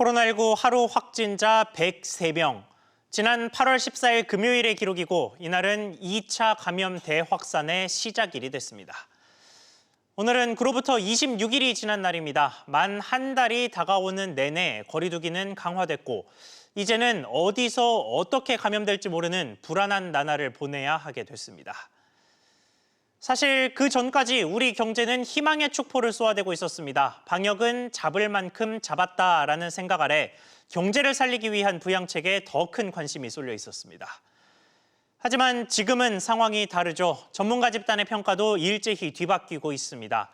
코로나19 하루 확진자 103명. 지난 8월 14일 금요일의 기록이고 이날은 2차 감염 대확산의 시작일이 됐습니다. 오늘은 그로부터 26일이 지난 날입니다. 만 한 달이 다가오는 내내 거리 두기는 강화됐고 이제는 어디서 어떻게 감염될지 모르는 불안한 나날을 보내야 하게 됐습니다. 사실 그 전까지 우리 경제는 희망의 축포를 쏘아대고 있었습니다. 방역은 잡을 만큼 잡았다라는 생각 아래 경제를 살리기 위한 부양책에 더 큰 관심이 쏠려 있었습니다. 하지만 지금은 상황이 다르죠. 전문가 집단의 평가도 일제히 뒤바뀌고 있습니다.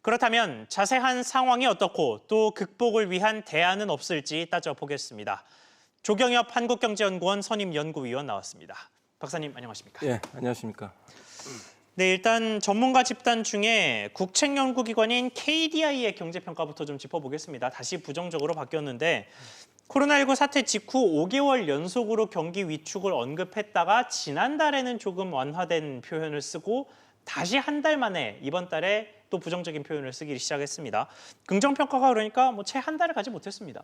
그렇다면 자세한 상황이 어떻고 또 극복을 위한 대안은 없을지 따져보겠습니다. 조경엽 한국경제연구원 선임연구위원 나왔습니다. 박사님 안녕하십니까? 예, 안녕하십니까? 네, 일단 전문가 집단 중에 국책연구기관인 KDI의 경제평가부터 좀 짚어보겠습니다. 다시 부정적으로 바뀌었는데 코로나19 사태 직후 5개월 연속으로 경기 위축을 언급했다가 지난달에는 조금 완화된 표현을 쓰고 다시 한 달 만에 이번 달에 또 부정적인 표현을 쓰기 시작했습니다. 긍정평가가 그러니까 채 한 달을 가지 못했습니다.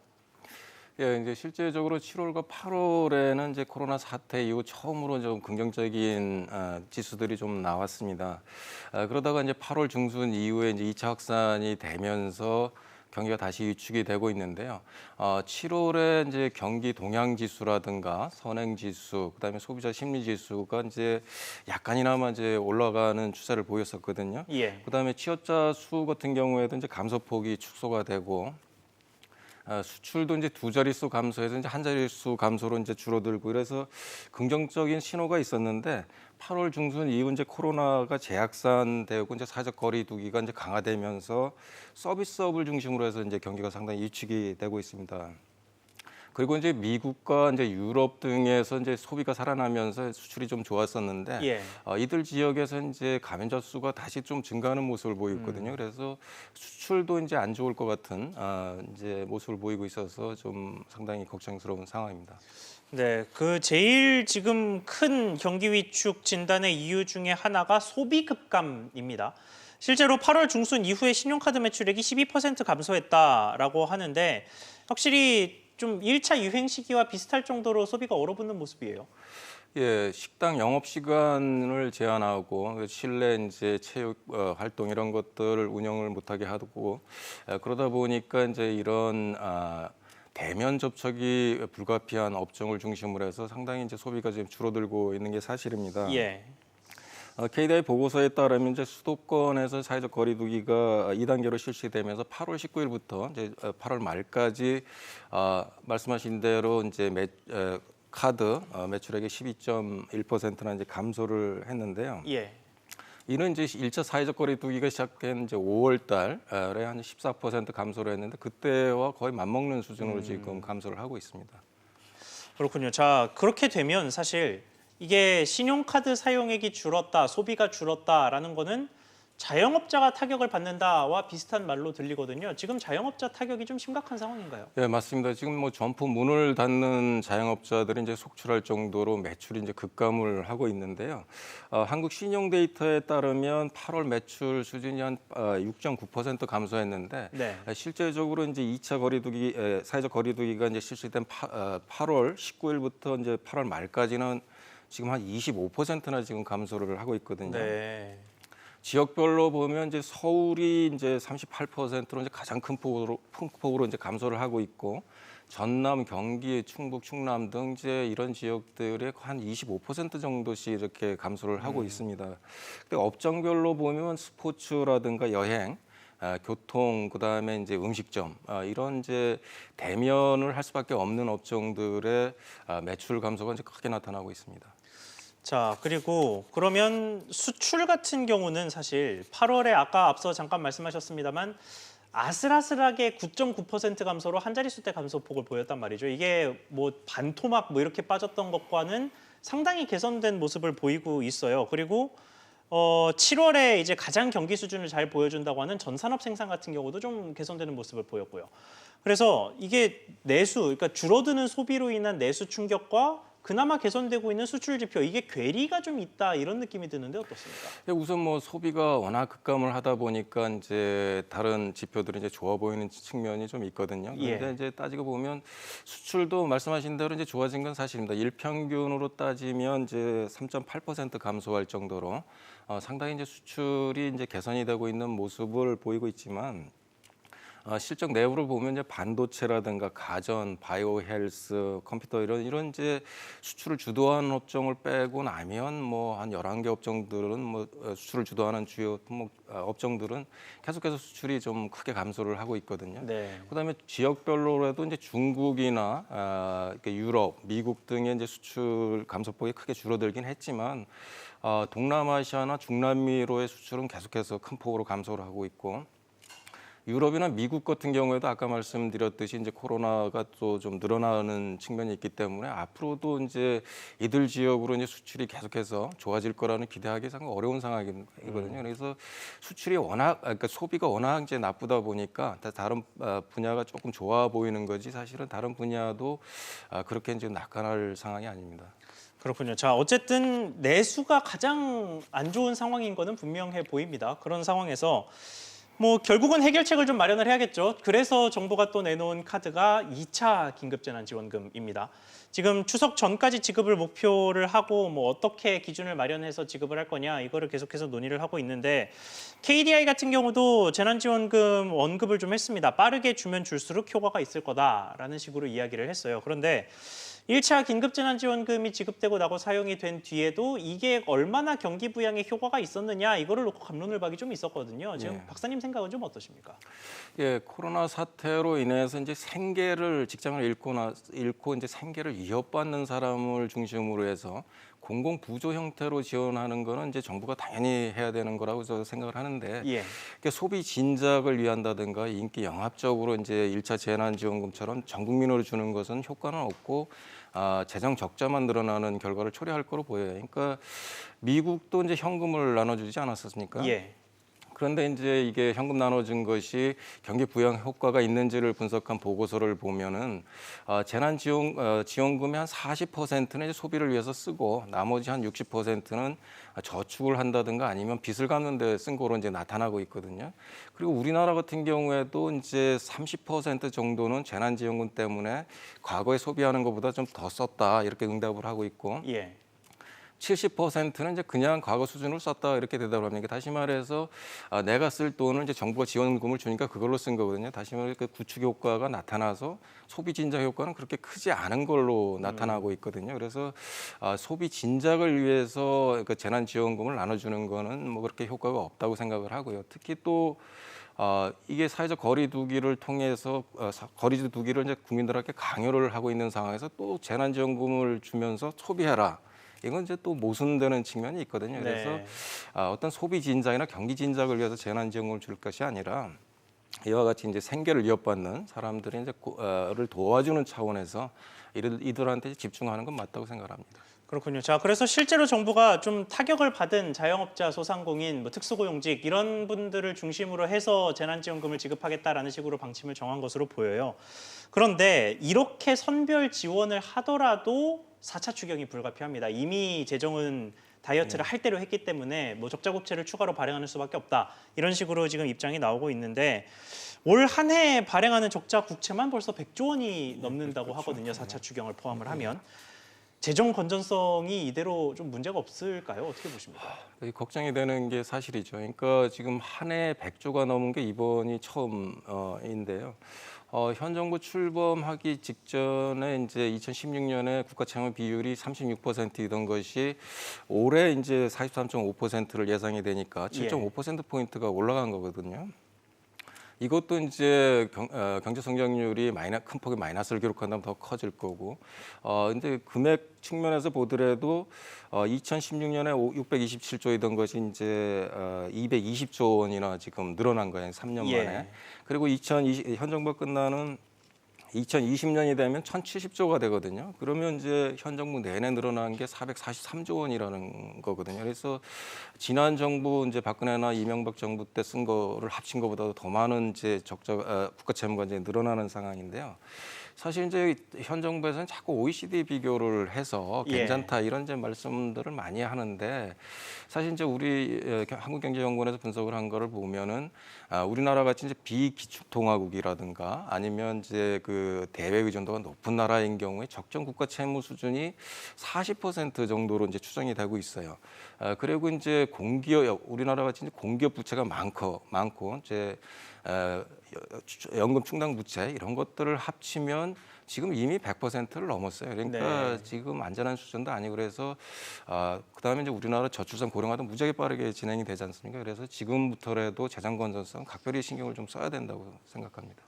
예, 이제 실제적으로 7월과 8월에는 이제 코로나 사태 이후 처음으로 좀 긍정적인 지수들이 좀 나왔습니다. 그러다가 이제 8월 중순 이후에 이제 2차 확산이 되면서 경기가 다시 위축이 되고 있는데요. 7월에 이제 경기 동향 지수라든가 선행 지수, 그다음에 소비자 심리 지수가 이제 약간이나마 이제 올라가는 추세를 보였었거든요. 예. 그다음에 취업자 수 같은 경우에도 이제 감소폭이 축소가 되고. 수출도 이제 두 자릿수 감소해서 이제 한 자릿수 감소로 이제 줄어들고 그래서 긍정적인 신호가 있었는데 8월 중순 이후 이제 코로나가 재확산되고 이제 사회적 거리 두기가 이제 강화되면서 서비스업을 중심으로 해서 이제 경기가 상당히 위축이 되고 있습니다. 그리고 이제 미국과 이제 유럽 등에서 이제 소비가 살아나면서 수출이 좀 좋았었는데 예. 이들 지역에서 이제 감염자 수가 다시 좀 증가하는 모습을 보이고 있거든요. 그래서 수출도 이제 안 좋을 것 같은 이제 모습을 보이고 있어서 좀 상당히 걱정스러운 상황입니다. 네, 그 제일 지금 큰 경기 위축 진단의 이유 중에 하나가 소비 급감입니다. 실제로 8월 중순 이후에 신용카드 매출액이 12% 감소했다라고 하는데 확실히 좀 1차 유행 시기와 비슷할 정도로 소비가 얼어붙는 모습이에요. 예, 식당 영업 시간을 제한하고 실내 이제 체육 활동 이런 것들을 운영을 못하게 하고 그러다 보니까 이제 이런 대면 접촉이 불가피한 업종을 중심으로 해서 상당히 이제 소비가 지금 줄어들고 있는 게 사실입니다. 예. KDI 보고서에 따르면 이제 수도권에서 사회적 거리두기가 2단계로 실시되면서 8월 19일부터 이제 8월 말까지 말씀하신 대로 이제 카드 매출액의 12.1%나 이제 감소를 했는데요. 예. 이는 이제 1차 사회적 거리두기가 시작된 이제 5월 달에 한 14% 감소를 했는데 그때와 거의 맞먹는 수준으로 지금 감소를 하고 있습니다. 그렇군요. 자, 그렇게 되면 사실 이게 신용카드 사용액이 줄었다, 소비가 줄었다라는 거는 자영업자가 타격을 받는다와 비슷한 말로 들리거든요. 지금 자영업자 타격이 좀 심각한 상황인가요? 네, 맞습니다. 지금 뭐 점포 문을 닫는 자영업자들이 이제 속출할 정도로 매출이 이제 급감을 하고 있는데요. 한국 신용 데이터에 따르면 8월 매출 수준이 한 6.9% 감소했는데 네. 실제적으로 이제 2차 거리두기 사회적 거리두기가 이제 실시된 8월 19일부터 이제 8월 말까지는 지금 한 25%나 지금 감소를 하고 있거든요. 네. 지역별로 보면 이제 서울이 이제 38%로 이제 가장 큰 폭으로 이제 감소를 하고 있고 전남, 경기, 충북, 충남 등 이제 이런 지역들에 한 25% 정도씩 이렇게 감소를 하고 있습니다. 근데 업종별로 보면 스포츠라든가 여행, 교통, 그다음에 이제 음식점 이런 이제 대면을 할 수밖에 없는 업종들의 매출 감소가 이제 크게 나타나고 있습니다. 자, 그리고 그러면 수출 같은 경우는 사실 8월에 아까 앞서 잠깐 말씀하셨습니다만 아슬아슬하게 9.9% 감소로 한 자릿수 대 감소폭을 보였단 말이죠. 이게 뭐 반토막 이렇게 빠졌던 것과는 상당히 개선된 모습을 보이고 있어요. 그리고 7월에 이제 가장 경기 수준을 잘 보여준다고 하는 전산업 생산 같은 경우도 좀 개선되는 모습을 보였고요. 그래서 이게 그러니까 줄어드는 소비로 인한 내수 충격과 그나마 개선되고 있는 수출 지표 이게 괴리가 좀 있다 이런 느낌이 드는데 어떻습니까? 우선 뭐 소비가 워낙 급감을 하다 보니까 이제 다른 지표들이 이제 좋아 보이는 측면이 좀 있거든요. 그런데 예. 이제 따지고 보면 수출도 말씀하신 대로 이제 좋아진 건 사실입니다. 일평균으로 따지면 이제 3.8% 감소할 정도로 상당히 이제 수출이 이제 개선이 되고 있는 모습을 보이고 있지만 실적 내부를 보면 이제 반도체라든가 가전, 바이오 헬스, 컴퓨터 이런 이제 수출을 주도하는 업종을 빼고 나면 뭐 한 11개 업종들은 뭐 수출을 주도하는 주요 업종들은 계속해서 수출이 좀 크게 감소를 하고 있거든요. 네. 그다음에 지역별로라도 이제 중국이나 유럽, 미국 등의 이제 수출 감소폭이 크게 줄어들긴 했지만 동남아시아나 중남미로의 수출은 계속해서 큰 폭으로 감소를 하고 있고 유럽이나 미국 같은 경우에도 아까 말씀드렸듯이 이제 코로나가 또 좀 늘어나는 측면이 있기 때문에 앞으로도 이제 이들 지역으로 이제 수출이 계속해서 좋아질 거라는 기대하기 상당히 어려운 상황이거든요. 그래서 수출이 그러니까 소비가 워낙 이제 나쁘다 보니까 다른 분야가 조금 좋아 보이는 거지 사실은 다른 분야도 그렇게 이제 낙관할 상황이 아닙니다. 그렇군요. 자, 어쨌든 내수가 가장 안 좋은 상황인 거는 분명해 보입니다. 그런 상황에서 뭐 결국은 해결책을 좀 마련을 해야겠죠. 그래서 정부가 또 내놓은 카드가 2차 긴급재난지원금입니다. 지금 추석 전까지 지급을 목표를 하고 뭐 어떻게 기준을 마련해서 지급을 할 거냐 이거를 계속해서 논의를 하고 있는데 KDI 같은 경우도 재난지원금 언급을 좀 했습니다. 빠르게 주면 줄수록 효과가 있을 거다라는 식으로 이야기를 했어요. 그런데 1차 긴급재난지원금이 지급되고 나고 사용이 된 뒤에도 이게 얼마나 경기 부양에 효과가 있었느냐 이거를 놓고 갑론을 박이 좀 있었거든요. 지금 네. 박사님 생각은 좀 어떠십니까? 예, 코로나 사태로 인해서 이제 직장을 잃고 이제 생계를 위협받는 사람을 중심으로 해서 공공 부조 형태로 지원하는 거는 이제 정부가 당연히 해야 되는 거라고 저는 생각을 하는데 예. 그러니까 소비 진작을 위한다든가 인기 영합적으로 이제 1차 재난지원금처럼 전 국민으로 주는 것은 효과는 없고 재정 적자만 늘어나는 결과를 초래할 거로 보여요. 그러니까 미국도 이제 현금을 나눠주지 않았었습니까? 예. 그런데 이제 이게 현금 나눠준 것이 경기 부양 효과가 있는지를 분석한 보고서를 보면은 지원금의 한 40%는 이제 소비를 위해서 쓰고 나머지 한 60%는 저축을 한다든가 아니면 빚을 갚는 데 쓴 거로 이제 나타나고 있거든요. 그리고 우리나라 같은 경우에도 이제 30% 정도는 재난지원금 때문에 과거에 소비하는 것보다 좀 더 썼다 이렇게 응답을 하고 있고 예. 70%는 이제 그냥 과거 수준으로 썼다 이렇게 대답을 합니다. 다시 말해서 내가 쓸 돈을 이제 정부가 지원금을 주니까 그걸로 쓴 거거든요. 다시 말해 그 구축 효과가 나타나서 소비 진작 효과는 그렇게 크지 않은 걸로 나타나고 있거든요. 그래서 소비 진작을 위해서 그 재난지원금을 나눠주는 거는 뭐 그렇게 효과가 없다고 생각을 하고요. 특히 또 이게 사회적 거리두기를 통해서 거리두기를 이제 국민들에게 강요를 하고 있는 상황에서 또 재난지원금을 주면서 소비해라. 이건 이제 또 모순되는 측면이 있거든요. 그래서 네. 어떤 소비 진작이나 경기 진작을 위해서 재난지원금을 줄 것이 아니라 이와 같이 이제 생계를 위협받는 사람들이 를 도와주는 차원에서 이들한테 집중하는 건 맞다고 생각합니다. 그렇군요. 자, 그래서 실제로 정부가 좀 타격을 받은 자영업자, 소상공인, 뭐 특수고용직 이런 분들을 중심으로 해서 재난지원금을 지급하겠다라는 식으로 방침을 정한 것으로 보여요. 그런데 이렇게 선별 지원을 하더라도 4차 추경이 불가피합니다. 이미 재정은 다이어트를 할 대로 했기 때문에 뭐 적자국채를 추가로 발행하는 수밖에 없다. 이런 식으로 지금 입장이 나오고 있는데 올 한 해 발행하는 적자 국채만 벌써 100조 원이 넘는다고 하거든요. 4차 추경을 포함을 하면. 재정 건전성이 이대로 좀 문제가 없을까요? 어떻게 보십니까? 걱정이 되는 게 사실이죠. 그러니까 지금 한 해 100조가 넘은 게 이번이 처음인데요. 현 정부 출범하기 직전에 이제 2016년에 국가채무 비율이 36%이던 것이 올해 이제 43.5%를 예상이 되니까 7.5%포인트가 올라간 거거든요. 이것도 이제 경제 성장률이 큰 폭의 마이너스를 기록한다면 더 커질 거고, 근데 금액 측면에서 보더라도 2016년에 627조이던 것이 이제 220조 원이나 지금 늘어난 거예요, 3년 만에. 예. 그리고 현 정부가 끝나는 2020년이 되면 1,070조가 되거든요. 그러면 이제 현 정부 내내 늘어난 게 443조 원이라는 거거든요. 그래서 지난 정부 이제 박근혜나 이명박 정부 때 쓴 거를 합친 것보다도 더 많은 이제 국가 채무가 이제 늘어나는 상황인데요. 사실 이제 현 정부에서는 자꾸 OECD 비교를 해서 괜찮다 이런 이제 말씀들을 많이 하는데 사실 이제 우리 한국경제연구원에서 분석을 한 거를 보면은 우리나라 같이 이제 비기축통화국이라든가 아니면 이제 그 대외 의존도가 높은 나라인 경우에 적정 국가 채무 수준이 40% 정도로 이제 추정이 되고 있어요. 그리고 이제 공기업 우리나라 같이 이제 공기업 부채가 많고 이제 연금 충당 부채 이런 것들을 합치면 지금 이미 100%를 넘었어요. 그러니까 네. 지금 안전한 수준도 아니고 그래서 그다음에 이제 우리나라 저출산 고령화도 무지하게 빠르게 진행이 되지 않습니까? 그래서 지금부터라도 재정 건전성 각별히 신경을 좀 써야 된다고 생각합니다.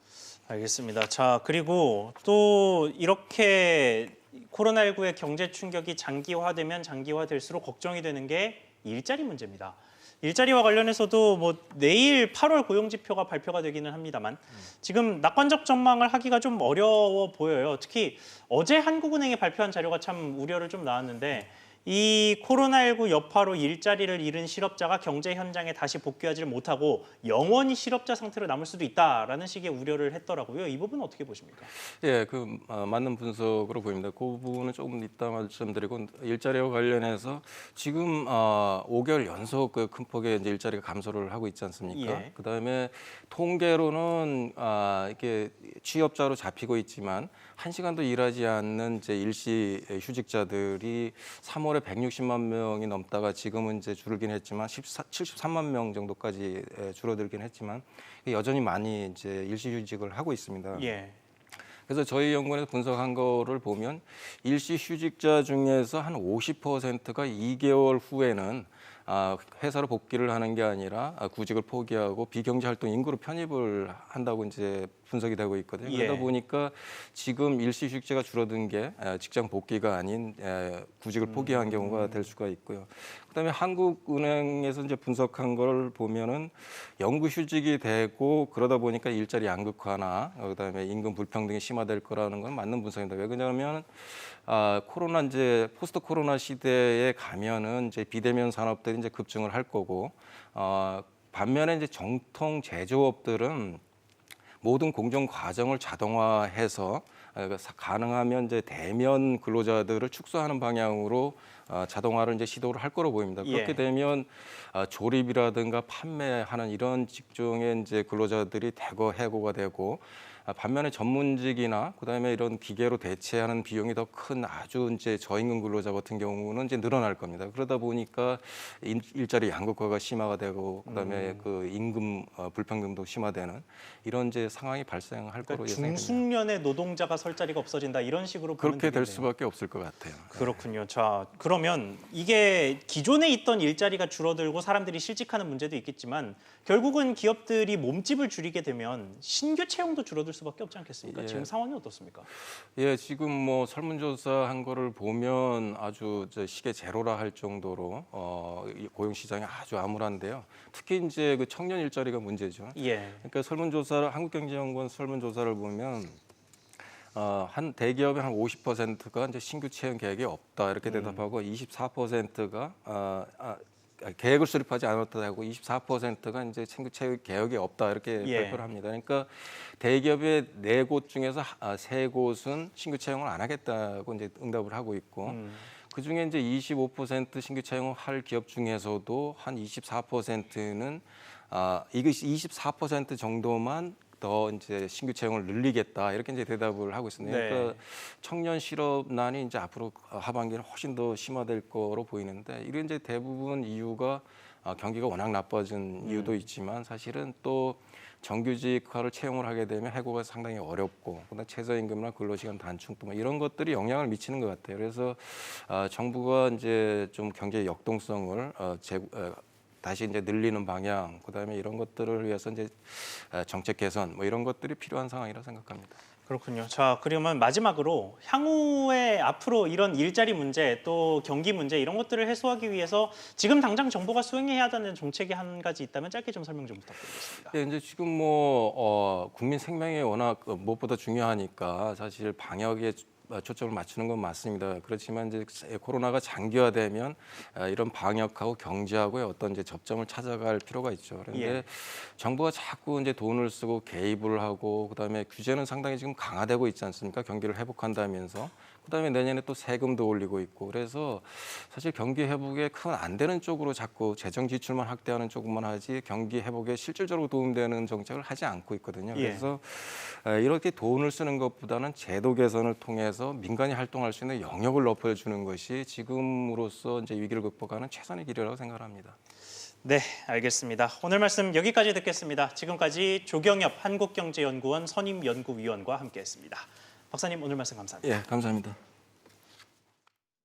알겠습니다. 자, 그리고 또 이렇게 코로나19의 경제 충격이 장기화되면 장기화될수록 걱정이 되는 게 일자리 문제입니다. 일자리와 관련해서도 뭐 내일 8월 고용 지표가 발표가 되기는 합니다만 지금 낙관적 전망을 하기가 좀 어려워 보여요. 특히 어제 한국은행이 발표한 자료가 참 우려를 좀 낳았는데 이 코로나19 여파로 일자리를 잃은 실업자가 경제 현장에 다시 복귀하지를 못하고 영원히 실업자 상태로 남을 수도 있다라는 식의 우려를 했더라고요. 이 부분은 어떻게 보십니까? 예, 맞는 분석으로 보입니다. 그 부분은 조금 이따 말씀드리고 일자리와 관련해서 지금 5개월 연속 그 큰 폭의 이제 일자리가 감소를 하고 있지 않습니까? 예. 그다음에 통계로는 이렇게 취업자로 잡히고 있지만 1시간도 일하지 않는 이제 일시 휴직자들이 3월에 160만 명이 넘다가 지금은 이제 줄긴 했지만 73만 명 정도까지 줄어들긴 했지만 여전히 많이 이제 일시 휴직을 하고 있습니다. 예. 그래서 저희 연구원에서 분석한 거를 보면 일시 휴직자 중에서 한 50%가 2개월 후에는 회사로 복귀를 하는 게 아니라 구직을 포기하고 비경제 활동 인구로 편입을 한다고 이제 분석이 되고 있거든요. 예. 그러다 보니까 지금 일시 휴직자가 줄어든 게 직장 복귀가 아닌 구직을 포기한 경우가 될 수가 있고요. 그다음에 한국은행에서 이제 분석한 걸 보면은 영구 휴직이 되고 그러다 보니까 일자리 양극화나 그다음에 임금 불평등이 심화될 거라는 건 맞는 분석입니다. 왜 그러냐면 코로나 이제 포스트 코로나 시대에 가면은 이제 비대면 산업들이 이제 급증을 할 거고 반면에 이제 정통 제조업들은 모든 공정 과정을 자동화해서 가능하면 이제 대면 근로자들을 축소하는 방향으로 자동화를 이제 시도를 할 거로 보입니다. 예. 그렇게 되면 조립이라든가 판매하는 이런 직종의 이제 근로자들이 대거 해고가 되고 반면에 전문직이나 그다음에 이런 기계로 대체하는 비용이 더 큰 아주 이제 저임금 근로자 같은 경우는 이제 늘어날 겁니다. 그러다 보니까 일자리 양극화가 심화가 되고 그다음에 그 임금 불평등도 심화되는 이런 이제 상황이 발생할 거로 그러니까 예상이 됩니다. 중숙년의 노동자가 설 자리가 없어진다 이런 식으로 보면 그렇게 될 되겠네요. 수밖에 없을 것 같아요. 그렇군요. 자, 그러면 이게 기존에 있던 일자리가 줄어들고 사람들이 실직하는 문제도 있겠지만 결국은 기업들이 몸집을 줄이게 되면 신규 채용도 줄어들 수밖에 없지 않겠습니까? 예. 지금 상황이 어떻습니까? 예, 지금 뭐 설문조사 한 거를 보면 아주 시계 제로라 할 정도로 이 고용 시장이 아주 암울한데요. 특히 이제 그 청년 일자리가 문제죠. 예. 그러니까 설문조사를 한국경제연구원 설문조사를 보면 한 대기업의 한 50%가 이제 신규 채용 계획이 없다 이렇게 대답하고 24%가 계획을 수립하지 않았다고 24%가 이제 신규 채용 계획이 없다 이렇게 예. 발표를 합니다. 그러니까 대기업의 4곳 중에서 3곳은 신규 채용을 안 하겠다고 이제 응답을 하고 있고 그 중에 이제 25% 신규 채용을 할 기업 중에서도 한 24%는 이거 24% 정도만 더 이제 신규 채용을 늘리겠다 이렇게 이제 대답을 하고 있습니다. 네. 그러니까 청년 실업난이 이제 앞으로 하반기는 훨씬 더 심화될 거로 보이는데 이게 이제 대부분 이유가 경기가 워낙 나빠진 이유도 있지만 사실은 또 정규직화를 채용을 하게 되면 해고가 상당히 어렵고 그다음 최저임금이나 근로시간 단축 뭐 이런 것들이 영향을 미치는 것 같아요. 그래서 정부가 이제 좀 경제 역동성을 다시 이제 늘리는 방향, 그다음에 이런 것들을 위해서 이제 정책 개선 뭐 이런 것들이 필요한 상황이라 생각합니다. 그렇군요. 자, 그러면 마지막으로 향후에 앞으로 이런 일자리 문제 또 경기 문제 이런 것들을 해소하기 위해서 지금 당장 정부가 수행해야 하는 정책이 한 가지 있다면 짧게 좀 설명 좀 부탁드리겠습니다. 예, 이제 지금 뭐 국민 생명이 워낙 무엇보다 중요하니까 사실 방역에 초점을 맞추는 건 맞습니다. 그렇지만 이제 코로나가 장기화되면 이런 방역하고 경제하고의 어떤 이제 접점을 찾아갈 필요가 있죠. 그런데 예. 정부가 자꾸 이제 돈을 쓰고 개입을 하고 그다음에 규제는 상당히 지금 강화되고 있지 않습니까? 경기를 회복한다면서. 그다음에 내년에 또 세금도 올리고 있고 그래서 사실 경기 회복에 큰 안 되는 쪽으로 자꾸 재정 지출만 확대하는 쪽만 하지 경기 회복에 실질적으로 도움되는 정책을 하지 않고 있거든요. 예. 그래서 이렇게 돈을 쓰는 것보다는 제도 개선을 통해서 민간이 활동할 수 있는 영역을 높여주는 것이 지금으로서 이제 위기를 극복하는 최선의 길이라고 생각합니다. 네, 알겠습니다. 오늘 말씀 여기까지 듣겠습니다. 지금까지 조경엽 한국경제연구원 선임연구위원과 함께했습니다. 박사님 오늘 말씀 감사합니다. 예, 감사합니다.